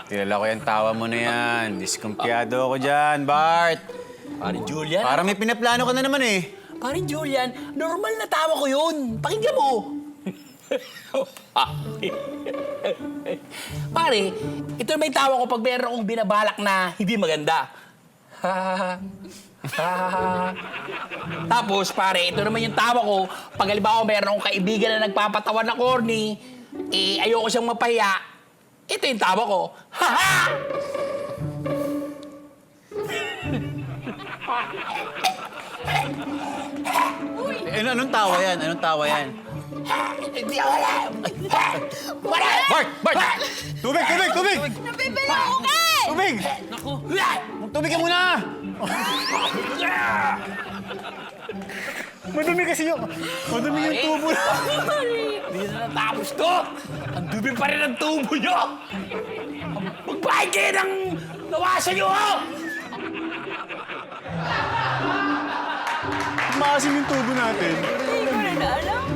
Kilala ko yung tawa mo na yan. Diskumpiyado ako dyan, Bart. Parin Julian? Parang may pinaplano ka na naman eh. Parin Julian, normal na tawa ko yun. Pakinggan mo. Pare, ito naman yung tawa ko pag meron akong binabalak na hindi maganda. Tapos, pare, ito naman yung tawa ko pag halimbawa meron akong kaibigan na nagpapatawa na corny, eh, ayoko siyang mapahiya. Ito yung tawa ko. Anong tawa yan? Anong tawa yan? Hindi ako alam. Wala! Bart! Bart! Tubig! Tubig! Tubig! Nabibili ako kay! Tubig! Naku! Tubig ka muna! Madumi kasi yung... Madumi yung tubo na. Hindi na natapos to! Ang dumi pa rin ang tubo nyo! Magbayad kayo ng nawasan nyo, ho! Maasim yung tubo natin. Hindi ko na alam.